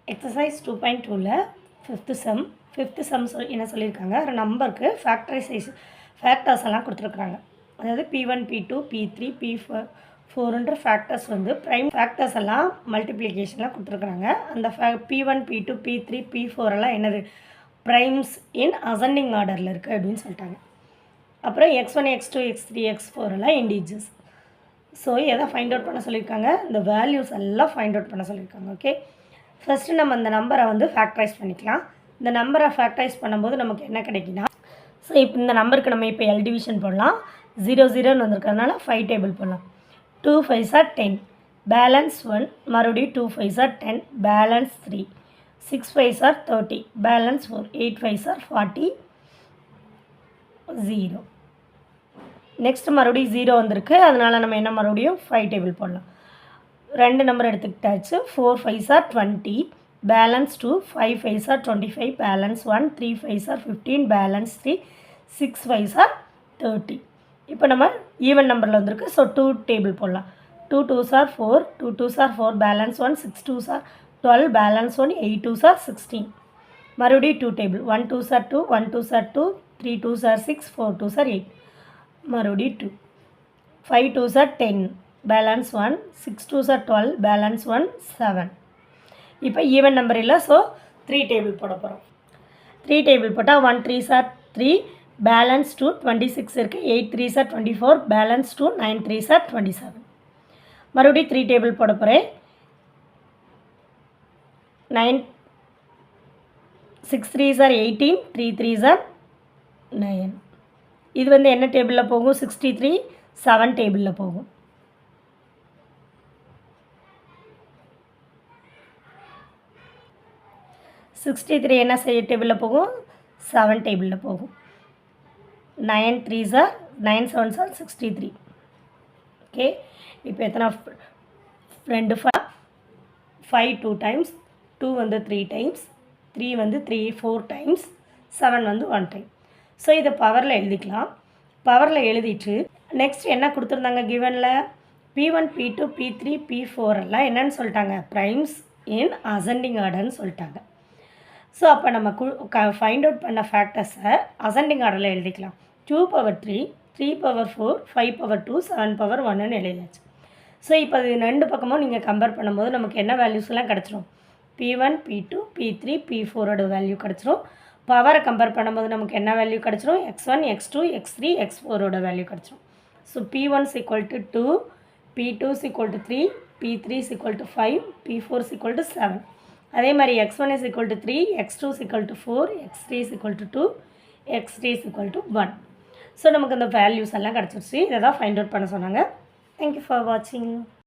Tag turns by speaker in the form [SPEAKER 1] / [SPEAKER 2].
[SPEAKER 1] Exercise 2.2ல fifth some என்ன சொல்லியிருக்காங்க, ஒரு நம்பருக்கு ஃபேக்டர்ஸ் எல்லாம் கொடுத்துருக்குறாங்க. அதாவது P1 P2 P3 P4ன்ற ஃபேக்டர்ஸ் வந்து ப்ரைம் ஃபேக்டர்ஸ் எல்லாம் மல்டிப்ளிகேஷன்லாம் கொடுத்துருக்குறாங்க. அந்த P1 P2 P3 P4 எல்லாம் என்னது, ப்ரைம்ஸ் இன் அசெண்டிங் ஆர்டரில் இருக்குது அப்படின்னு சொல்லிட்டாங்க. அப்புறம் X1 X2 X3 X4 எல்லாம் இண்டீஜர்ஸ். ஸோ எதை ஃபைண்ட் அவுட் பண்ண சொல்லியிருக்காங்க, இந்த வேல்யூஸ் எல்லாம் ஃபைண்ட் அவுட் பண்ண சொல்லியிருக்காங்க. ஓகே, ஃபஸ்ட்டு நம்ம இந்த நம்பரை வந்து ஃபேக்டரைஸ் பண்ணிக்கலாம். இந்த நம்பரை ஃபேக்டரைஸ் பண்ணும்போது நமக்கு என்ன கிடைக்குன்னா, ஸோ இப்போ இந்த நம்பருக்கு நம்ம இப்போ L டிவிஷன் போடலாம். 0 0ன்னு வந்திருக்கிறதுனால 5 டேபிள் போடலாம். 2 5s are 10, பேலன்ஸ் 1, மறுபடியும் 2 5s are 10, balance 3, 6 5s are 30, balance 4, 8 5s are 40, 0. Next மறுபடியும் 0 வந்திருக்கு, அதனால் நம்ம என்ன மறுபடியும் 5 டேபிள் போடலாம். ரெண்டு நம்பர் எடுத்துக்கிட்டாச்சு. 4 5s are 20, balance 2, 5 5s are 25, balance 1, 3 5s are 15, balance 3, 6 5s are 30. இப்போ நம்ம ஈவன் நம்பரில் வந்திருக்கு. ஸோ 2 டேபிள் போடலாம். 2 2s are 4, 2 2s are 4, balance 1, 6 2s are 12, balance 1, 8 2s are 16. மறுபடியும் 2 table. 1 2s are 2, 1 2s are 2, 3 2s are 6, 4 2s are 8. மறுபடியும் 2, 5 2s are 10, balance 1, 6 2s are 12, balance 1, 7. இப்போ even number இல்லை, so 3 table போட போகிறோம். 3 table போட்டால் 1 3s are 3, balance 2, 26 இருக்குது. 8 3s are 24, balance 2, 9 3s are 27. மறுபடியும் 3 table போட போகிறேன். 6 3s are 18, 3 3s are 9. இது வந்து என்ன டேபிளில் போகும், 63 7 டேபிளில் போகும். என்ன செய்ய டேபிளில் போகும், 7 டேபிளில் போகும். 9 3s are 9 7s are 63. Okay, இப்போ எத்தனை 2 5 2 டைம்ஸ், 2 வந்து 3 டைம்ஸ், 3 வந்து 4 டைம்ஸ், 7 வந்து 1 டைம். ஸோ இதை பவரில் எழுதிக்கலாம். பவரில் எழுதிட்டு நெக்ஸ்ட் என்ன கொடுத்துருந்தாங்க கிவனில், P1 P2 P3 P4 எல்லாம் என்னன்னு சொல்லிட்டாங்க, ப்ரைம்ஸ் இன் அசெண்டிங் ஆர்டர்னு சொல்லிட்டாங்க. ஸோ அப்போ நம்ம ஃபைண்ட் அவுட் பண்ண ஃபேக்டர்ஸை அசெண்டிங் ஆர்டரில் எழுதிக்கலாம். 2 power 3, 3 power 4, 5 power 2, 7 power 1ன்னு எழுதியாச்சு. ஸோ இப்போ இது ரெண்டு பக்கமும் நீங்கள் கம்பேர் பண்ணும்போது நமக்கு என்ன வேல்யூஸ்லாம் கிடச்சிரும், P1 P2 P3 P4ஓட வேல்யூ கிடச்சிரும். பவரை கம்பேர் பண்ணும்போது நமக்கு என்ன வேல்யூ கிடச்சிரும், X1 X2 X3 X4ஓட வேல்யூ கிடச்சிரும். So P1 is equal to 2, P2 is equal to 3, P3 is equal to 5, P4 is equal to 7. அதே மாதிரி X1 is equal to 3, X2 is equal to 4, X3 is equal to 2, X3 is equal to 1. So நமக்கு அந்த values எல்லாம் கிடச்சிருச்சு. இதை தான் find out பண்ண சொன்னாங்க. தேங்க்யூ ஃபார் வாட்சிங்.